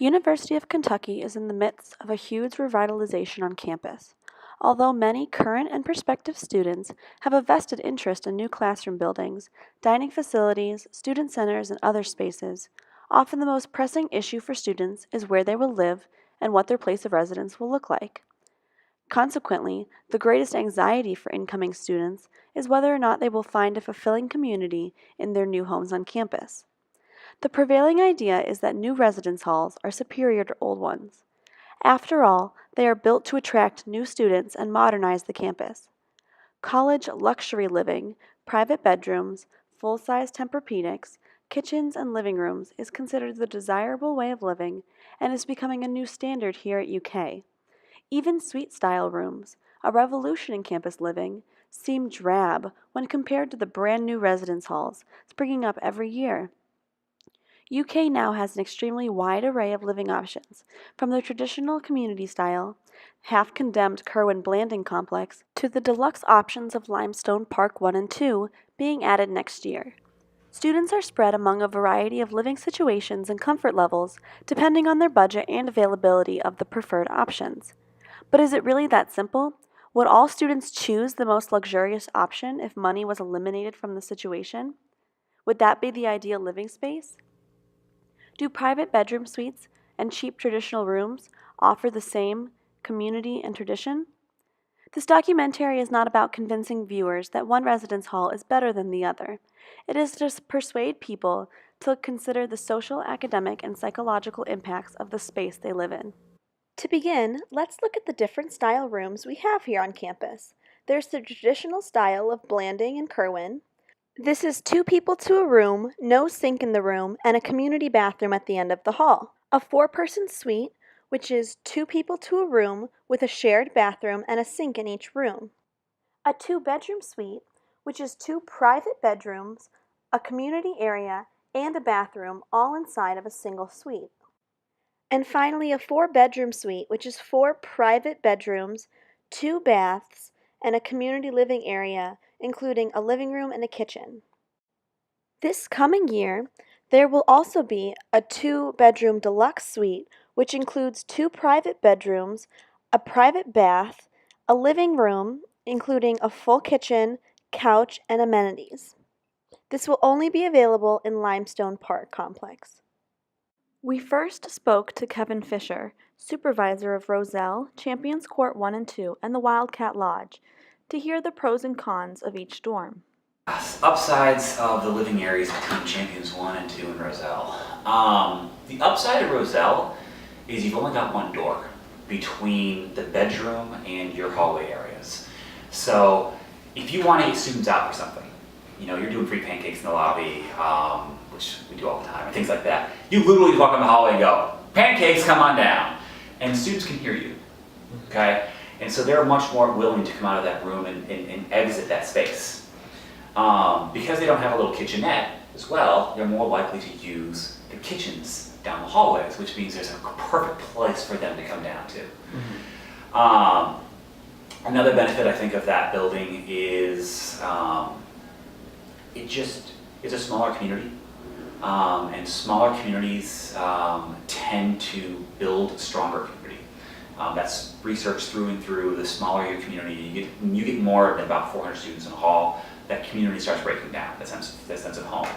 University of Kentucky is in the midst of a huge revitalization on campus. Although many current and prospective students have a vested interest in new classroom buildings, dining facilities, student centers, and other spaces, often the most pressing issue for students is where they will live and what their place of residence will look like. Consequently, the greatest anxiety for incoming students is whether or not they will find a fulfilling community in their new homes on campus. The prevailing idea is that new residence halls are superior to old ones. After all, they are built to attract new students and modernize the campus. College luxury living, private bedrooms, full-size Tempur-Pedics, kitchens, and living rooms is considered the desirable way of living and is becoming a new standard here at UK. Even suite-style rooms, a revolution in campus living, seem drab when compared to the brand new residence halls springing up every year. UK now has an extremely wide array of living options, from the traditional community style, half-condemned Curwen Blanding complex, to the deluxe options of Limestone Park 1 and 2 being added next year. Students are spread among a variety of living situations and comfort levels, depending on their budget and availability of the preferred options. But is it really that simple? Would all students choose the most luxurious option if money was eliminated from the situation? Would that be the ideal living space? Do private bedroom suites and cheap traditional rooms offer the same community and tradition? This documentary is not about convincing viewers that one residence hall is better than the other. It is to persuade people to consider the social, academic, and psychological impacts of the space they live in. To begin, let's look at the different style rooms we have here on campus. There's the traditional style of Blanding and Curwen. This is 2 people to a room, no sink in the room, and a community bathroom at the end of the hall. A 4-person suite, which is 2 people to a room with a shared bathroom and a sink in each room. A 2-bedroom suite, which is 2 private bedrooms, a community area, and a bathroom all inside of a single suite. And finally, a 4-bedroom suite, which is 4 private bedrooms, 2 baths, and a community living area, including a living room and a kitchen. This coming year, there will also be a 2-bedroom deluxe suite, which includes 2 private bedrooms, a private bath, a living room, including a full kitchen, couch, and amenities. This will only be available in Limestone Park complex. We first spoke to Kevin Fisher, supervisor of Roselle, Champions Court 1 and 2, and the Wildcat Lodge, to hear the pros and cons of each dorm. Upsides of the living areas between Champions 1 and 2 and Roselle. The upside of Roselle is you've only got one door between the bedroom and your hallway areas. So if you want to get students out for something, you're doing free pancakes in the lobby, which we do all the time, and things like that. You literally walk in the hallway and go, pancakes, come on down. And students can hear you, okay? And so they're much more willing to come out of that room and exit that space. Because they don't have a little kitchenette as well, they're more likely to use the kitchens down the hallways, which means there's a perfect place for them to come down to. Another benefit I think of that building is it just is a smaller community. And smaller communities tend to build stronger community. That's research through and through. The smaller your community, you get more than about 400 students in a hall, that community starts breaking down, that sense of home.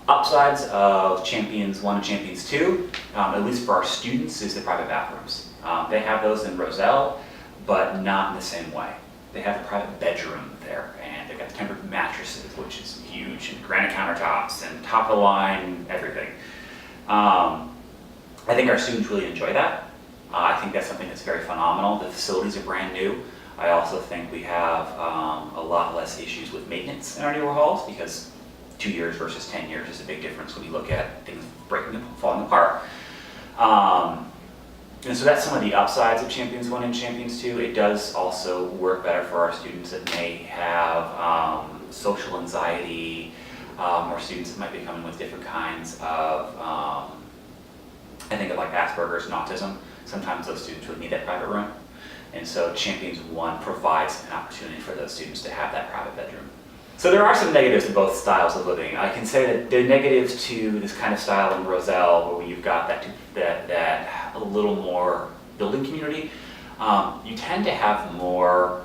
Upsides of Champions 1 and Champions 2, at least for our students, is the private bathrooms. They have those in Roselle, but not in the same way. They have a private bedroom there, and they've got the tempered mattresses, which is huge, and granite countertops, and top of the line, everything. I think our students really enjoy that. I think that's something that's very phenomenal. The facilities are brand new. I also think we have a lot less issues with maintenance in our newer halls, because 2 years versus 10 years is a big difference when you look at things breaking and falling apart. And so that's some of the upsides of Champions 1 and Champions 2. It does also work better for our students that may have social anxiety, or students that might be coming with different kinds of, I think of like Asperger's and autism. Sometimes those students would need that private room. And so Champions 1 provides an opportunity for those students to have that private bedroom. So there are some negatives to both styles of living. I can say that the negatives to this kind of style in Roselle, where you've got that a little more building community, you tend to have more,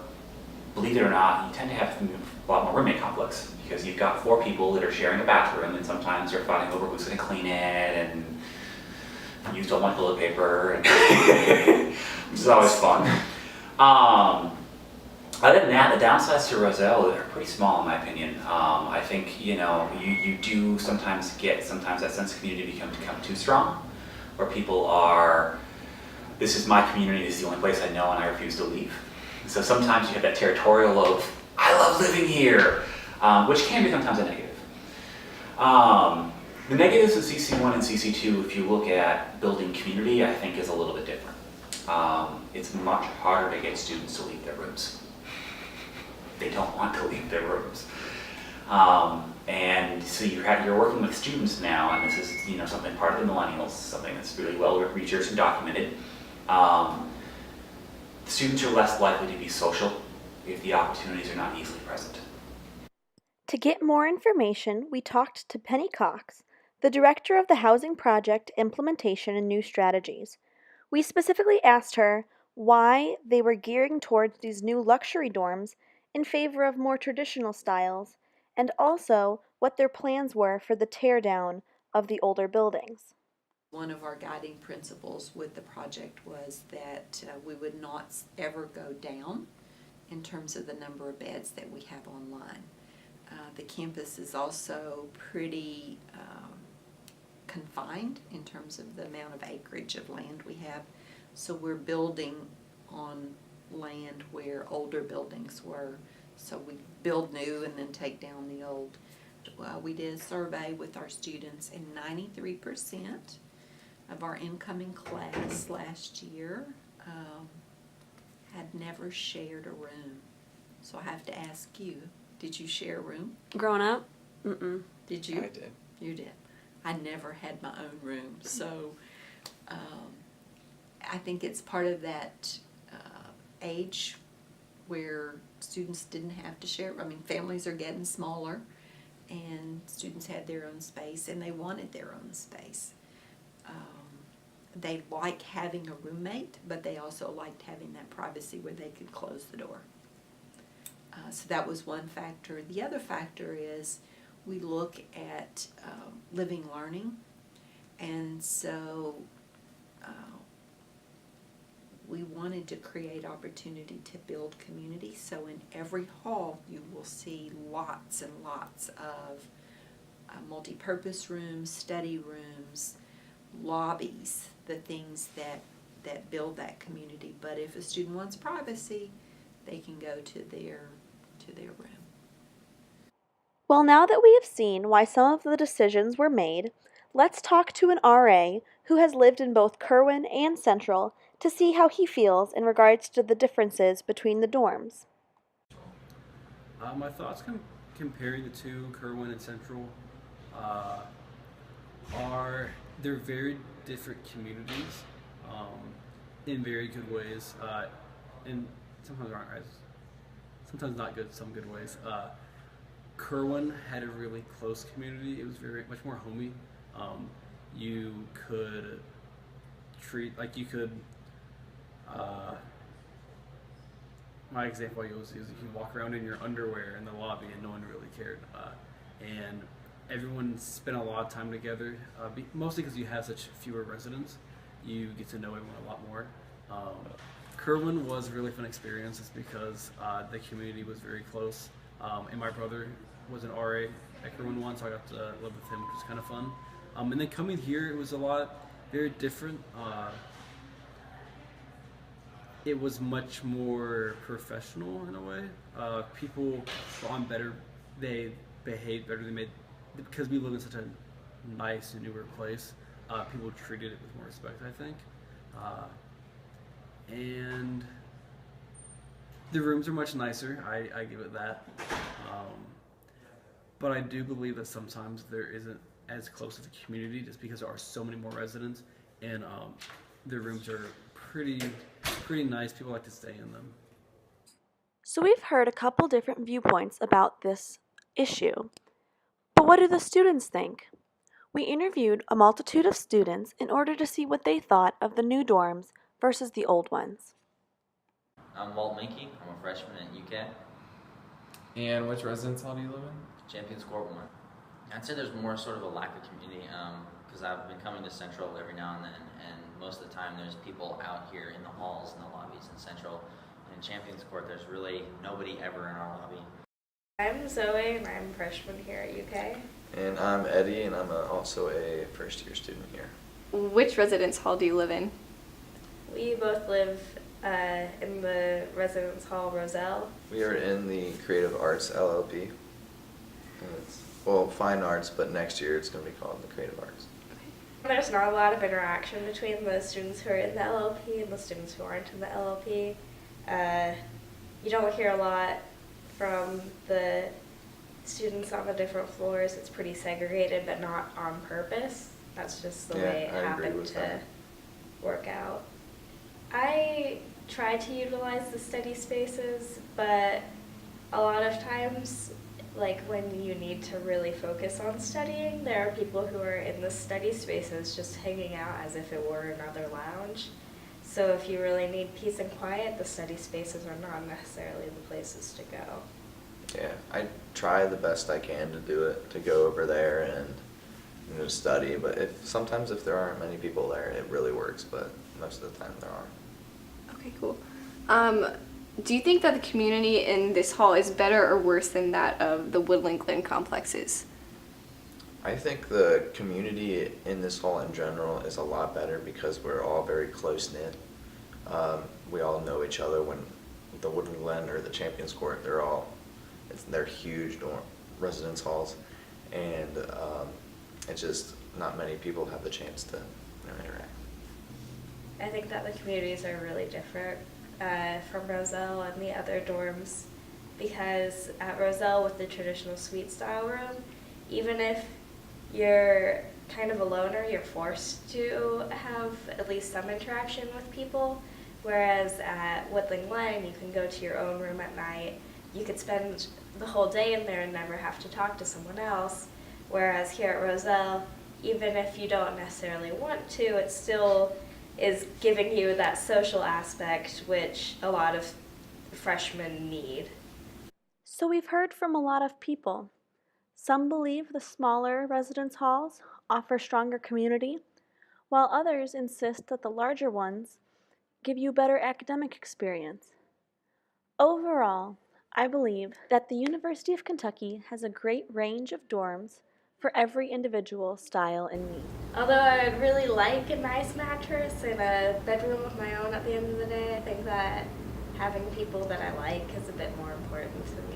believe it or not, you tend to have a lot more roommate conflicts because you've got 4 people that are sharing a bathroom, and sometimes they're fighting over who's going to clean it and use all my toilet paper, and which is always fun. Other than that, the downsides to Roselle are pretty small in my opinion. I think, you do sometimes get that sense of community become too strong, where people are, this is my community, this is the only place I know and I refuse to leave. So sometimes you have that territorial of, I love living here, which can be sometimes a negative. The negatives of CC1 and CC2, if you look at building community, I think is a little bit different. It's much harder to get students to leave their rooms. They don't want to leave their rooms. And so you're working with students now, and this is something part of the millennials, something that's really well researched and documented. Students are less likely to be social if the opportunities are not easily present. To get more information, we talked to Penny Cox, the director of the Housing Project Implementation and New Strategies. We specifically asked her why they were gearing towards these new luxury dorms in favor of more traditional styles, and also what their plans were for the teardown of the older buildings. One of our guiding principles with the project was that we would not ever go down in terms of the number of beds that we have online. The campus is also pretty confined in terms of the amount of acreage of land we have, so we're building on land where older buildings were. So we build new and then take down the old. We did a survey with our students, and 93% of our incoming class last year had never shared a room. So I have to ask you, did you share a room? Growing up? Mm-mm. Did you? I did. You did. I never had my own room, so I think it's part of that age where students didn't have to share. I mean, families are getting smaller, and students had their own space, and they wanted their own space. They like having a roommate, but they also liked having that privacy where they could close the door. So that was one factor. The other factor is we look at living learning, and so we wanted to create opportunity to build community. So in every hall you will see lots and lots of multi-purpose rooms, study rooms, lobbies, the things that build that community. But if a student wants privacy, they can go to their room. Well, now that we have seen why some of the decisions were made, let's talk to an RA who has lived in both Kerwin and Central to see how he feels in regards to the differences between the dorms. My thoughts comparing the two, Kerwin and Central, are they're very different communities in very good ways, and sometimes aren't as, sometimes not good, some good ways. Kerwin had a really close community. It was much more homey. You could treat, like you could, my example I use is you could walk around in your underwear in the lobby and no one really cared. And everyone spent a lot of time together, mostly because you have such fewer residents. You get to know everyone a lot more. Kerwin was a really fun experience just because the community was very close. And my brother was an RA at Kerwin once, so I got to live with him, which was kind of fun. And then coming here, it was a lot very different. It was much more professional in a way. People were on better, they behaved better. Because we live in such a nice and newer place, people treated it with more respect, I think. And the rooms are much nicer, I give it that. But I do believe that sometimes there isn't as close of a community just because there are so many more residents, and the rooms are pretty nice. People like to stay in them. So we've heard a couple different viewpoints about this issue. But what do the students think? We interviewed a multitude of students in order to see what they thought of the new dorms versus the old ones. I'm Walt Minky. I'm a freshman at UK. And which residence hall do you live in? Champions Court 1. I'd say there's more sort of a lack of community because I've been coming to Central every now and then, and most of the time there's people out here in the halls and the lobbies in Central. In Champions Court, there's really nobody ever in our lobby. I'm Zoe, and I'm a freshman here at UK. And I'm Eddie, and I'm also a first-year student here. Which residence hall do you live in? We both live in the residence hall Roselle. We are in the Creative Arts LLP. And it's, well, Fine Arts, but next year it's going to be called the Creative Arts. There's not a lot of interaction between the students who are in the LLP and the students who aren't in the LLP. You don't hear a lot from the students on the different floors. It's pretty segregated, but not on purpose. That's just the way it I agree happened with to that. work out. I try to utilize the study spaces, but a lot of times, like when you need to really focus on studying, there are people who are in the study spaces just hanging out as if it were another lounge. So if you really need peace and quiet, the study spaces are not necessarily the places to go. Yeah, I try the best I can to do it, to go over there and study. But sometimes if there aren't many people there, it really works. But most of the time there aren't. Okay, cool. Do you think that the community in this hall is better or worse than that of the Woodland Glen complexes? I think the community in this hall in general is a lot better because we're all very close-knit. We all know each other. When the Woodland Glen or the Champions Court, they're huge residence halls, and it's just not many people have the chance to interact. I think that the communities are really different from Roselle and the other dorms, because at Roselle with the traditional suite style room, even if you're kind of a loner, you're forced to have at least some interaction with people, whereas at Woodland Glen you can go to your own room at night, you could spend the whole day in there and never have to talk to someone else, whereas here at Roselle, even if you don't necessarily want to, it still is giving you that social aspect which a lot of freshmen need. So we've heard from a lot of people. Some believe the smaller residence halls offer stronger community, while others insist that the larger ones give you better academic experience. Overall, I believe that the University of Kentucky has a great range of dorms for every individual style and need. Although I would really like a nice mattress and a bedroom of my own at the end of the day, I think that having people that I like is a bit more important to me.